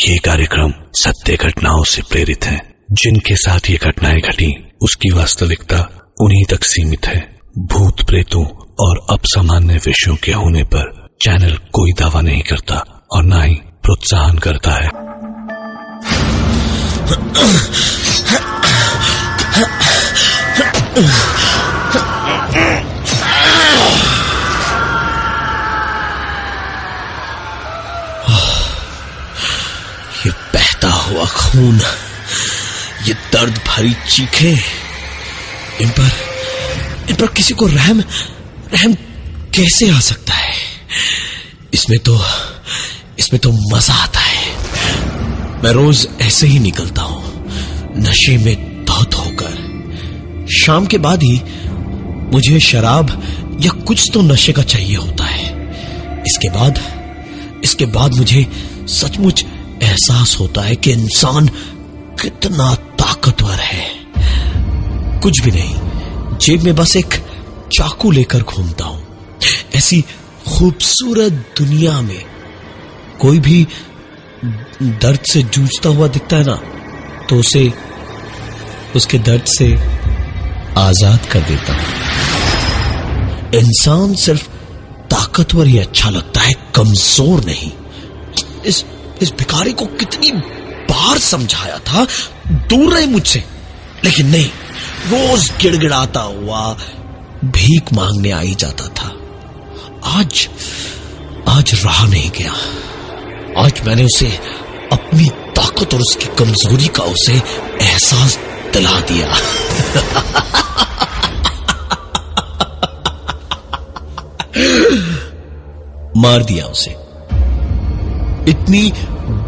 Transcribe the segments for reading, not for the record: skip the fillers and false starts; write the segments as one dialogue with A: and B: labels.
A: ये कार्यक्रम सत्य घटनाओं से प्रेरित है। जिनके साथ ये घटनाएं घटी उसकी वास्तविकता उन्हीं तक सीमित है। भूत प्रेतों और असामान्य विषयों के होने पर चैनल कोई दावा नहीं करता और न ही प्रोत्साहन करता है।
B: ये बहता हुआ खून, ये दर्द भरी चीखें, इन पर किसी को रहम कैसे आ सकता है? इसमें तो मजा आता है। मैं रोज ऐसे ही निकलता हूं, नशे में धौत होकर। शाम के बाद ही मुझे शराब या कुछ तो नशे का चाहिए होता है। इसके बाद मुझे सचमुच एहसास होता है कि इंसान कितना ताकतवर है। कुछ भी नहीं, जेब में बस एक चाकू लेकर घूमता हूं। ऐसी खूबसूरत दुनिया में कोई भी दर्द से जूझता हुआ दिखता है ना, तो उसे उसके दर्द से आजाद कर देता हूं। इंसान सिर्फ ताकतवर ही अच्छा लगता है, कमजोर नहीं। इस भिखारी को कितनी बार समझाया था दूर रहे मुझसे, लेकिन नहीं, रोज गिड़गिड़ाता हुआ भीख मांगने आ ही जाता था। आज रहा नहीं गया। आज मैंने उसे अपनी ताकत और उसकी कमजोरी का उसे एहसास दिला दिया। मार दिया उसे। इतनी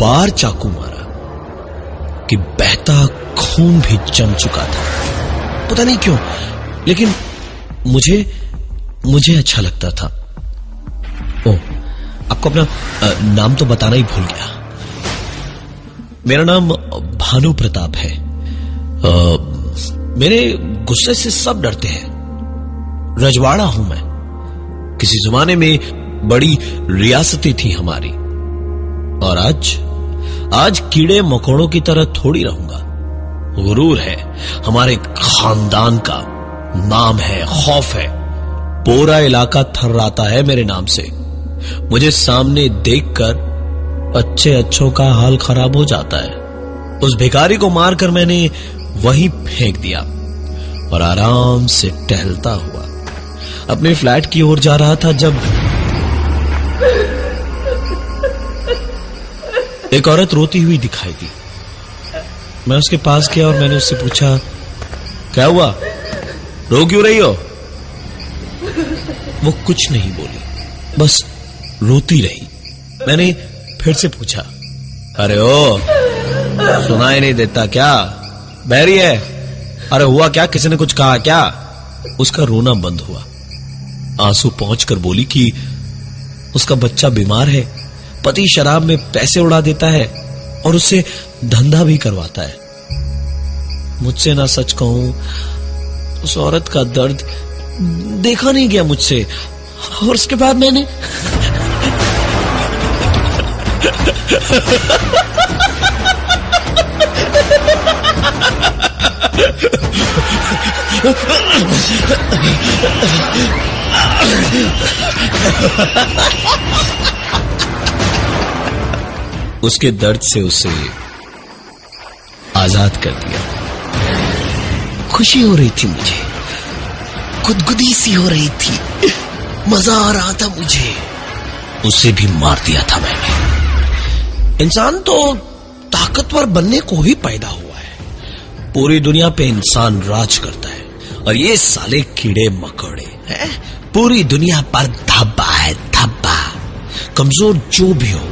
B: बार चाकू मारा कि बहता खून भी जम चुका था। पता नहीं क्यों, लेकिन मुझे अच्छा लगता था। ओह, आपको अपना नाम तो बताना ही भूल गया। मेरा नाम भानु प्रताप है। मेरे गुस्से से सब डरते हैं। रजवाड़ा हूं मैं। किसी जमाने में बड़ी रियासतें थी हमारी, और आज कीड़े मकोड़ों की तरह थोड़ी रहूंगा। गुरूर है हमारे खानदान का, नाम है, खौफ है। पूरा इलाका थर्राता है मेरे नाम से। मुझे सामने देखकर अच्छों का हाल खराब हो जाता है। उस भिखारी को मारकर मैंने वहीं फेंक दिया और आराम से टहलता हुआ अपने फ्लैट की ओर जा रहा था जब एक औरत रोती हुई दिखाई दी। मैं उसके पास गया और मैंने उससे पूछा, क्या हुआ, रो क्यों रही हो? वो कुछ नहीं बोली, बस रोती रही। मैंने फिर से पूछा, अरे ओ, सुनाई नहीं देता क्या? बहरी है? अरे हुआ क्या, किसी ने कुछ कहा क्या? उसका रोना बंद हुआ। आंसू पहुंचकर बोली कि उसका बच्चा बीमार है, पति शराब में पैसे उड़ा देता है और उससे धंधा भी करवाता है। मुझसे ना सच कहूं, उस औरत का दर्द देखा नहीं गया मुझसे, और उसके बाद मैंने उसके दर्द से उसे आजाद कर दिया। खुशी हो रही थी मुझे, गुदगुदी सी हो रही थी, मजा आ रहा था मुझे। उसे भी मार दिया था मैंने। इंसान तो ताकतवर बनने को ही पैदा हुआ है। पूरी दुनिया पे इंसान राज करता है, और ये साले कीड़े मकोड़े हैं, पूरी दुनिया पर धब्बा है, धब्बा। कमजोर जो भी हो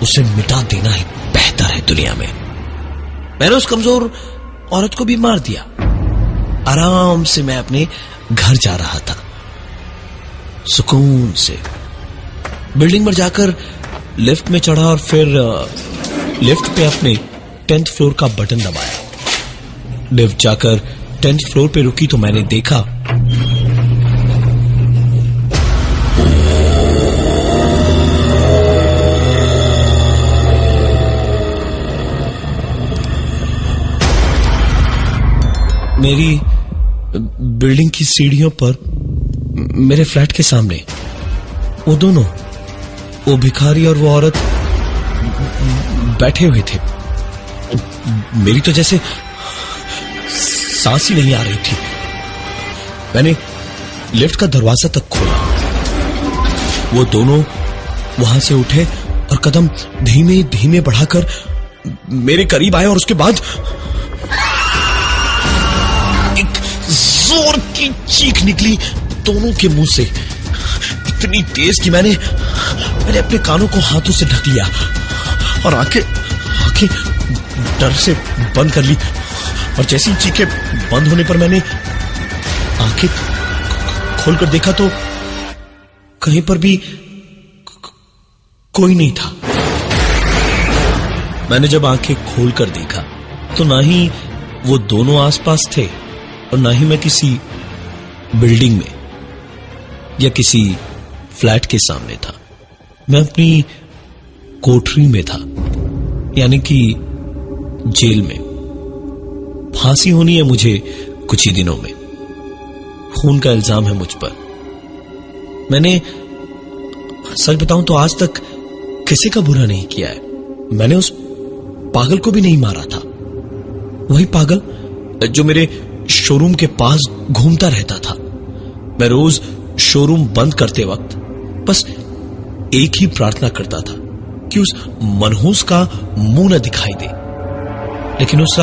B: उसे मिटा देना ही बेहतर है दुनिया में। मैंने उस कमजोर औरत को भी मार दिया। आराम से मैं अपने घर जा रहा था, सुकून से। बिल्डिंग पर जाकर लिफ्ट में चढ़ा और फिर लिफ्ट पे अपने 10th फ्लोर का बटन दबाया। लिफ्ट जाकर 10th फ्लोर पे रुकी तो मैंने देखा मेरी बिल्डिंग की सीढ़ियों पर मेरे फ्लैट के सामने वो दोनों, वो भिखारी और वो औरत बैठे हुए थे। मेरी तो जैसे सांस ही नहीं आ रही थी। मैंने लिफ्ट का दरवाजा तक खोला। वो दोनों वहां से उठे और कदम धीमे धीमे बढ़ाकर मेरे करीब आए और उसके बाद एक जोर की चीख निकली दोनों के मुंह से, इतनी तेज कि मैंने अपने कानों को हाथों से ढक लिया और आंखें डर से बंद कर ली। और जैसी चीखें बंद होने पर मैंने आंखें खोलकर देखा तो कहीं पर भी कोई नहीं था। मैंने जब आंखें खोलकर देखा तो ना ही वो दोनों आसपास थे और ना ही मैं किसी बिल्डिंग में या किसी फ्लैट के सामने था। मैं अपनी कोठरी में था, यानी कि जेल में। फांसी होनी है मुझे कुछ ही दिनों में। खून का इल्जाम है मुझ पर। मैंने सच बताऊं तो आज तक किसी का बुरा नहीं किया है। मैंने उस पागल को भी नहीं मारा था। वही पागल जो मेरे शोरूम के पास घूमता रहता था। मैं रोज शोरूम बंद करते वक्त बस एक ही प्रार्थना करता था कि उस मनहूस का मुंह न दिखाई दे। लेकिन उस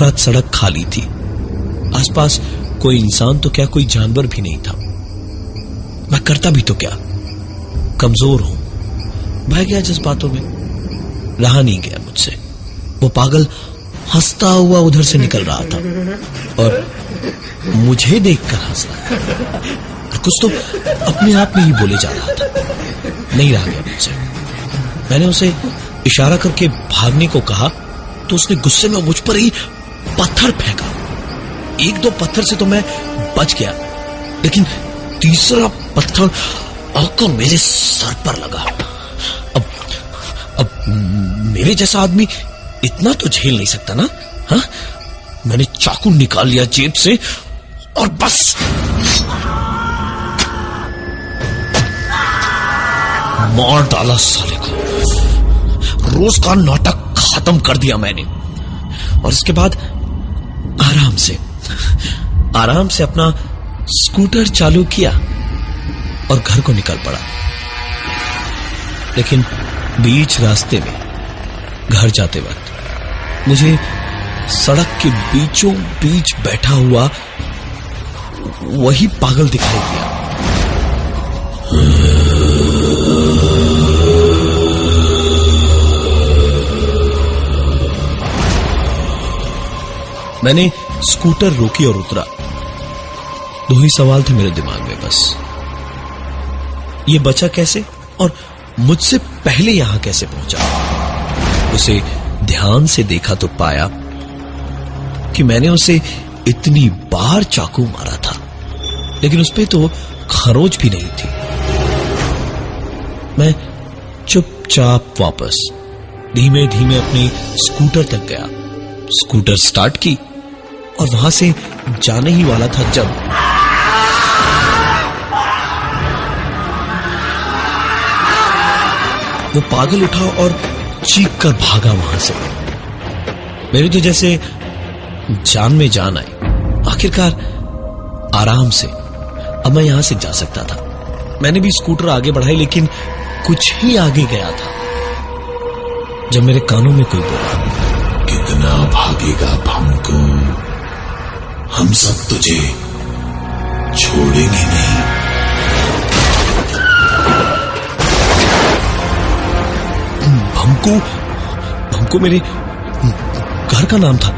B: रात सड़क खाली थी। आसपास कोई इंसान तो क्या, कोई जानवर भी नहीं था। मैं करता भी तो क्या, कमजोर हूं। बह गया जज्बातों में, रहा नहीं गया मुझसे। वो पागल हंसता हुआ उधर से निकल रहा था और मुझे देखकर हंस रहा था और कुछ तो अपने आप में ही बोले जा रहा था। नहीं रहा गया मुझसे। मैंने उसे इशारा करके भागने को कहा तो उसने गुस्से में मुझ पर ही पत्थर फेंका। एक दो पत्थर से तो मैं बच गया, लेकिन तीसरा पत्थर आकर मेरे सर पर लगा। अब मेरे जैसा आदमी इतना तो झेल नहीं सकता ना। हाँ, मैंने चाकू निकाल लिया जेब से और बस मार डाला साले को। रोज का नाटक खत्म कर दिया मैंने और इसके बाद आराम से अपना स्कूटर चालू किया और घर को निकल पड़ा। लेकिन बीच रास्ते में घर जाते वक्त मुझे सड़क के बीचों बीच बैठा हुआ वही पागल दिखाई दिया। मैंने स्कूटर रोकी और उतरा। दो ही सवाल थे मेरे दिमाग में बस। ये बचा कैसे और मुझसे पहले यहां कैसे पहुंचा। उसे ध्यान से देखा तो पाया कि मैंने उसे इतनी बार चाकू मारा था, लेकिन उस पे तो खरोच भी नहीं थी। मैं चुपचाप वापस धीमे धीमे अपने स्कूटर तक गया। स्कूटर स्टार्ट की और वहां से जाने ही वाला था जब वो पागल उठा और चीख कर भागा वहां से। मेरी तो जैसे जान में जान आई। आखिरकार आराम से अब मैं यहां से जा सकता था। मैंने भी स्कूटर आगे बढ़ाई, लेकिन कुछ ही आगे गया था जब मेरे कानों में कोई बोला,
A: कितना भागेगा भंकू, हम सब तुझे छोड़ेंगे नहीं।
B: भंकू मेरे घर का नाम था।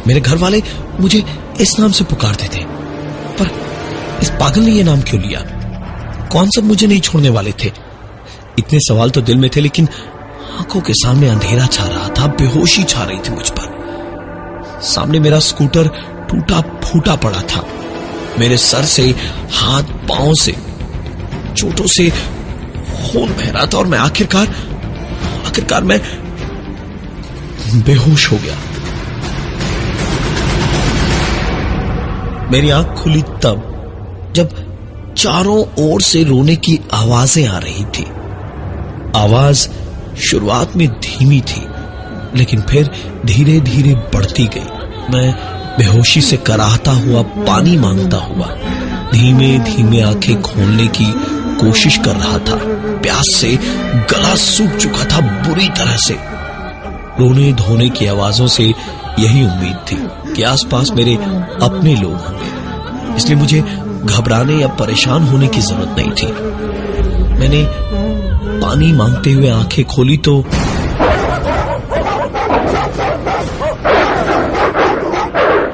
B: मेरे घर वाले मुझे इस नाम से पुकारते थे, पर इस पागल ने यह नाम क्यों लिया? कौन सब मुझे नहीं छोड़ने वाले थे? इतने सवाल तो दिल में थे, लेकिन आंखों के सामने अंधेरा छा रहा था, बेहोशी छा रही थी मुझ पर। सामने मेरा स्कूटर टूटा फूटा पड़ा था। मेरे सर से, हाथ पांव से चोटों से खून बह रहा था और मैं आखिरकार मैं बेहोश हो गया। मेरी आंख खुली तब जब चारों ओर से रोने की आवाजें आ रही थी। आवाज शुरुआत में धीमी थी, लेकिन फिर धीरे धीरे बढ़ती गई। मैं बेहोशी से कराहता हुआ पानी मांगता हुआ धीमे धीमे आंखें खोलने की कोशिश कर रहा था। प्यास से गला सूख चुका था बुरी तरह से। रोने धोने की आवाजों से यही उम्मीद थी कि आसपास मेरे अपने लोग होंगे, इसलिए मुझे घबराने या परेशान होने की जरूरत नहीं थी। मैंने पानी मांगते हुए आंखें खोली तो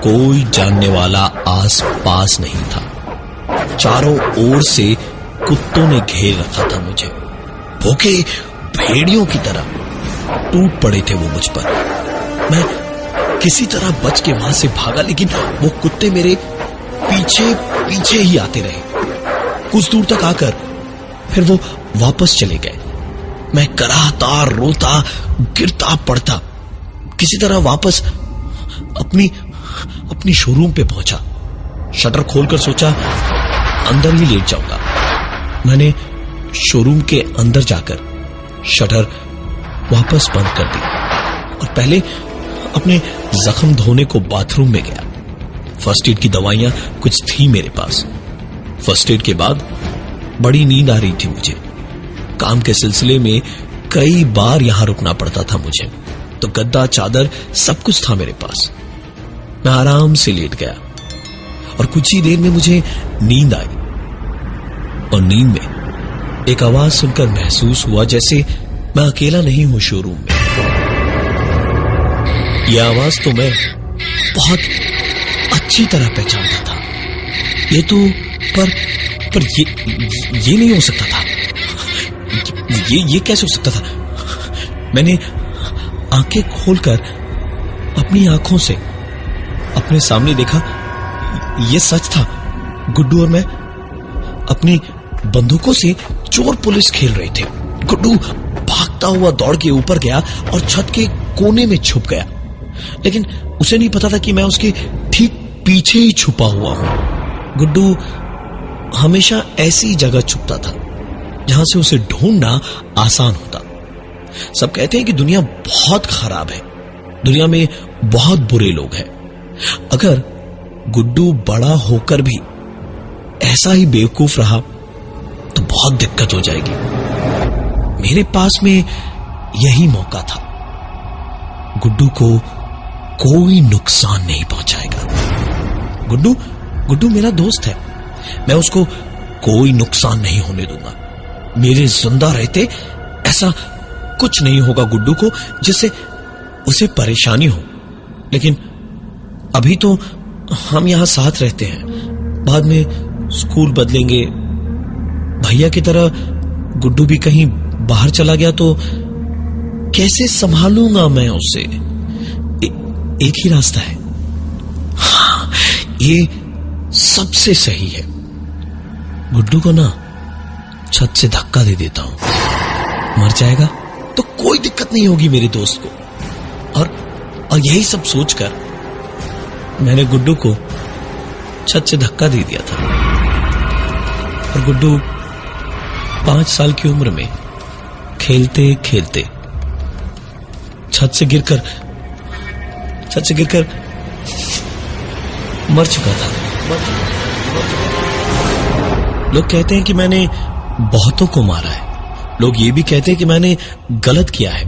B: कोई जानने वाला आस पास नहीं था। चारों ओर से कुत्तों ने घेर रखा था मुझे। भूखे भेड़ियों की तरह टूट पड़े थे वो मुझ पर। मैं किसी तरह बच के वहां से भागा, लेकिन वो कुत्ते मेरे पीछे पीछे ही आते रहे। कुछ दूर तक आकर फिर वो वापस चले गए। मैं कराहता, रोता, गिरता पड़ता किसी तरह वापस अपनी शोरूम पे पहुंचा। शटर खोलकर सोचा अंदर ही लेट जाऊंगा। मैंने शोरूम के अंदर जाकर शटर वापस बंद कर दी और पहले अपने जख्म धोने को बाथरूम में गया। फर्स्ट एड की दवाइयां कुछ थी मेरे पास। फर्स्ट एड के बाद बड़ी नींद आ रही थी मुझे। काम के सिलसिले में कई बार यहां रुकना पड़ता था मुझे, तो गद्दा, चादर सब कुछ था मेरे पास। मैं आराम से लेट गया और कुछ ही देर में मुझे नींद आई और नींद में एक आवाज सुनकर महसूस हुआ जैसे मैं अकेला नहीं हूं शोरूम में। यह आवाज तो मैं बहुत अच्छी तरह पहचानता था। ये तो पर ये नहीं हो सकता था। ये कैसे हो सकता था? मैंने आंखें खोलकर अपनी आंखों से अपने सामने देखा। ये सच था। गुड्डू और मैं अपनी बंदूकों से चोर पुलिस खेल रहे थे। गुड्डू भागता हुआ दौड़ के ऊपर गया और छत के कोने में छुप गया, लेकिन उसे नहीं पता था कि मैं उसके ठीक पीछे ही छुपा हुआ हूं। गुड्डू हमेशा ऐसी जगह छुपता था जहां से उसे ढूंढना आसान होता। सब कहते हैं कि दुनिया बहुत खराब है, दुनिया में बहुत बुरे लोग हैं। अगर गुड्डू बड़ा होकर भी ऐसा ही बेवकूफ रहा तो बहुत दिक्कत हो जाएगी। मेरे पास में यही मौका था। गुड्डू को कोई नुकसान नहीं पहुंचाएगा। गुड्डू मेरा दोस्त है। मैं उसको कोई नुकसान नहीं होने दूंगा। मेरे जिंदा रहते ऐसा कुछ नहीं होगा गुड्डू को जिससे उसे परेशानी हो। लेकिन अभी तो हम यहां साथ रहते हैं, बाद में स्कूल बदलेंगे। भैया की तरह गुड्डू भी कहीं बाहर चला गया तो कैसे संभालूंगा मैं उसे? एक ही रास्ता है। हाँ, ये सबसे सही है। गुड्डू को ना छत से धक्का दे देता हूं। मर जाएगा तो कोई दिक्कत नहीं होगी मेरे दोस्त को। और यही सब सोचकर मैंने गुड्डू को छत से धक्का दे दिया था। और गुड्डू 5 साल की उम्र में खेलते खेलते छत से गिरकर मर चुका था। लोग कहते हैं कि मैंने बहुतों को मारा है। लोग ये भी कहते हैं कि मैंने गलत किया है,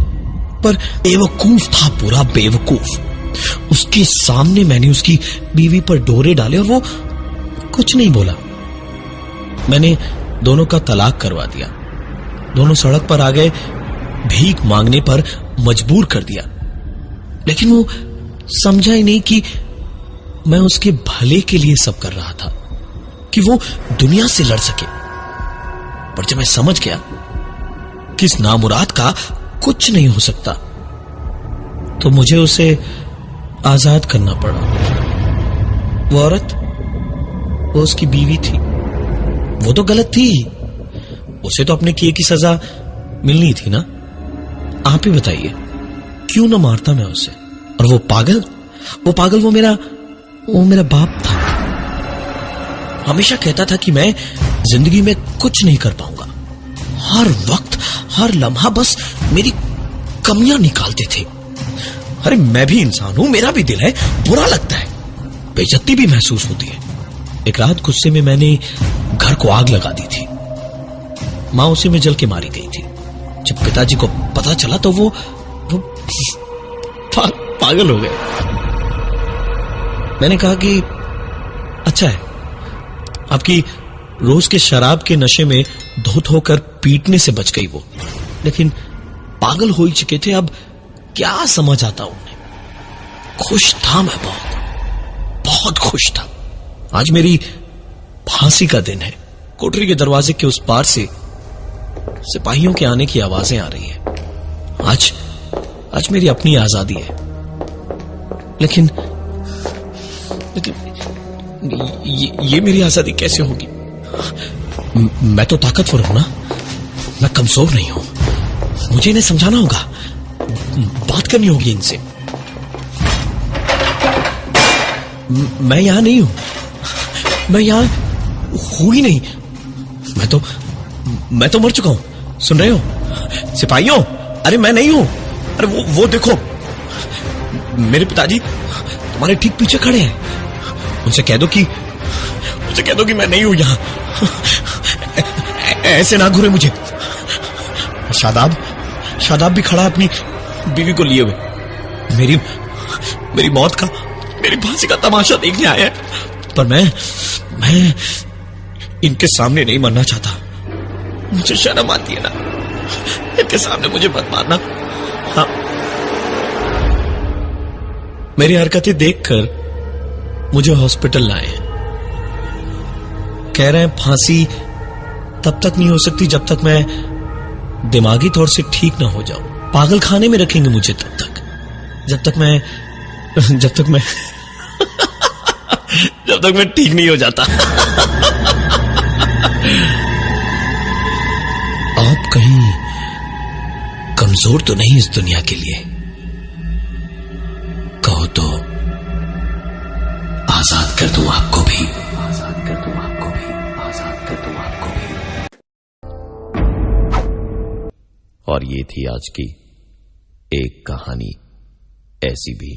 B: पर बेवकूफ था, पूरा बेवकूफ। उसके सामने मैंने उसकी बीवी पर डोरे डाले और वो कुछ नहीं बोला। मैंने दोनों का तलाक करवा दिया। दोनों सड़क पर आ गए, भीख मांगने पर मजबूर कर दिया। लेकिन वो समझा ही नहीं कि मैं उसके भले के लिए सब कर रहा था, कि वो दुनिया से लड़ सके। पर जब मैं समझ गया कि इस नामुराद का कुछ नहीं हो सकता, तो मुझे उसे आजाद करना पड़ा। वो औरत, वो उसकी बीवी थी। वो तो गलत थी, उसे तो अपने किए की सजा मिलनी थी ना। आप ही बताइए, क्यों ना मारता मैं उसे? और वो पागल वो मेरा बाप था। हमेशा कहता था कि मैं जिंदगी में कुछ नहीं कर पाऊंगा। हर वक्त हर लम्हा बस मेरी कमियां निकालते थे। अरे मैं भी इंसान हूं, मेरा भी दिल है, बुरा लगता है, बेइज्जती भी महसूस होती है। एक रात गुस्से में मैंने घर को आग लगा दी थी। मां उसी में जल के मारी गई थी। जब पिताजी को पता चला तो वो पागल हो गए। मैंने कहा कि अच्छा है, आपकी रोज के शराब के नशे में धोत होकर पीटने से बच गई वो, लेकिन पागल हो ही चुके थे। अब क्या समझ आता उन्हें। खुश था मैं, बहुत खुश था। आज मेरी फांसी का दिन है। कोठरी के दरवाजे के उस पार से सिपाहियों के आने की आवाजें आ रही है। आज मेरी अपनी आजादी है। लेकिन ये मेरी आजादी कैसे होगी? मैं तो ताकतवर हूं ना, मैं कमजोर नहीं हूं। मुझे इन्हें समझाना होगा, बात करनी होगी इनसे। मैं यहां नहीं हूं, मैं यहां हूं ही नहीं। मैं तो मर चुका हूं। सुन रहे हो सिपाहियों? अरे मैं नहीं हूं। अरे वो देखो, मेरे पिताजी तुम्हारे ठीक पीछे खड़े हैं। उनसे कह दो कि मैं नहीं हूं यहां। ऐसे ना घूरे मुझे। शादाब भी खड़ा अपनी बीवी को लिए हुए। मेरी मौत का, मेरी फांसी का तमाशा देखने आया है। पर मैं इनके सामने नहीं मरना चाहता। मुझे शर्म आती है ना, इनके सामने मुझे मत मारना। हाँ, मेरी हरकतें देखकर मुझे हॉस्पिटल लाए हैं। कह रहे हैं फांसी तब तक नहीं हो सकती जब तक मैं दिमागी तौर से ठीक ना हो जाऊं। पागल खाने में रखेंगे मुझे तब तक, जब तक मैं ठीक नहीं हो जाता। आप कहीं कमजोर तो नहीं इस दुनिया के लिए? कहो तो आजाद कर दूं आपको भी।
C: और ये थी आज की एक कहानी ऐसी भी।